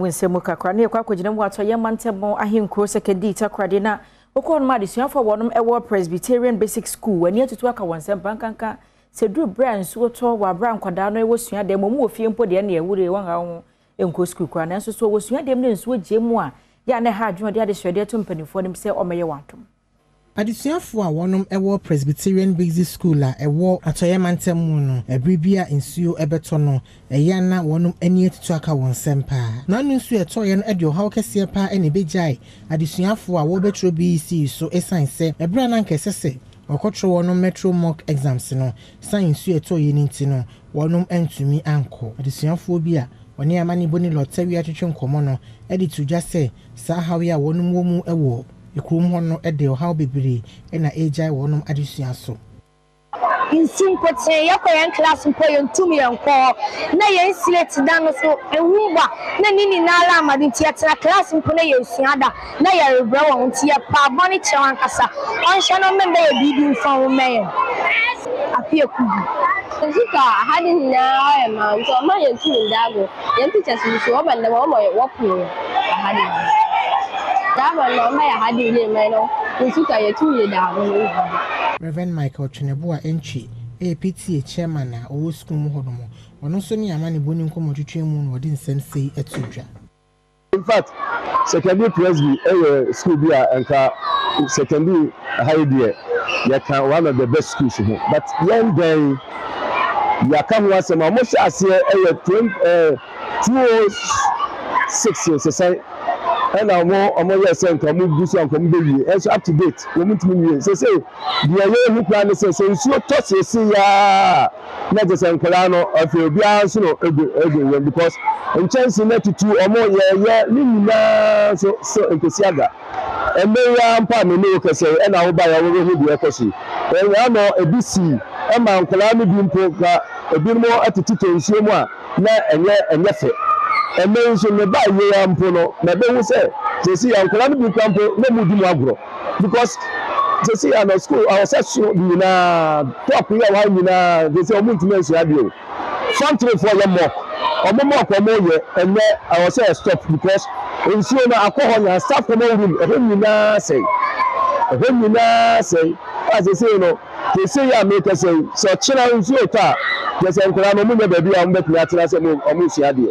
Winsemu kakra ne kwa kogina mu ato yemantemo ahenkro secondary takrade na okon ma desuafo wonum ewo Presbyterian Basic School wani atutu aka wonsem bankanka sedru brand so to wa bra nkwada no ewo sua dem mu ofie mpo de na ewure wan ha ho enko school kwa na so wo sua dem ne nso giemu a ya na ha adwon de adehwede to mpanifo nim se omeye wantom adisuafo a wonum ewo Presbyterian Basic School a ewo atoyemantemu no ebribia nsuo ebeto no eya na wonum ani atutu aka wonsem pa na nsuo etoye no ede ohaw kese pa ene bejai adisuafo a wo betro BC so esanse ebra na nkesese okotro wonum metro mock exams no science etoye ninti no wonum entumi anko adisuafo bi a oni amani boni lottery atwetwe nkomo no ede tuja se sa hawe a wonum wo mu ewo ekurum hono ede ohaw bebiri na ejai wonum adesua so insin pote yakoyan class mpoyo ntumi yanko na yen select dan so ehumba na nini na ala amadi tiatra class mpo na yesua da na ya rebra won tie pa boni chewan kasa onsha no membe ye bibi mfa wo meyen apie kudu Zika hadin na ya ma so ma yen tumi dago yen teachers so wo banda wo wo hadin Dama no ma ya hadi le me no nsuka ye tuye da wo Reverend Michael Chinebua Enchi APTA chairman na owo school mu hodomo ono so ni amane boni nkomo twetwe mu no odi nsem sei etudwa In fact secondary presby school bi a enka secondary high there you can one of the best schools here but young day ya come once ma mo sha ase 206 years say and omo yes nka mu busu nka mu bewie so up to date we mutumi wie say the year who plan say nsuo to say ya na je say nkola no afi obi anso no ego because enchansi na tutu omo ye nyina so nkesi aga eme ya mpa me no kese e na wo ba ya wo hu bi ekosi e ya no ebisi e ma nkola no bi mpo ka ebi mo atitito nsuo mu a na enye fe eme nso ne ba ye ya mpo no na be hu se sesi ya nkola no bi kampo na mu di mu agro because sesi ya no school our section bi na top ya wa nyina sesi o mu ntime nso ya bi o something for your mock omo ye ene I was say stop because nsuo na akọhọ nya staff common room ehnyina say as they say no they say ya make say so chira nsuo ta just nkola no mu nya ba bi a mo betumi atena say mo omo sia de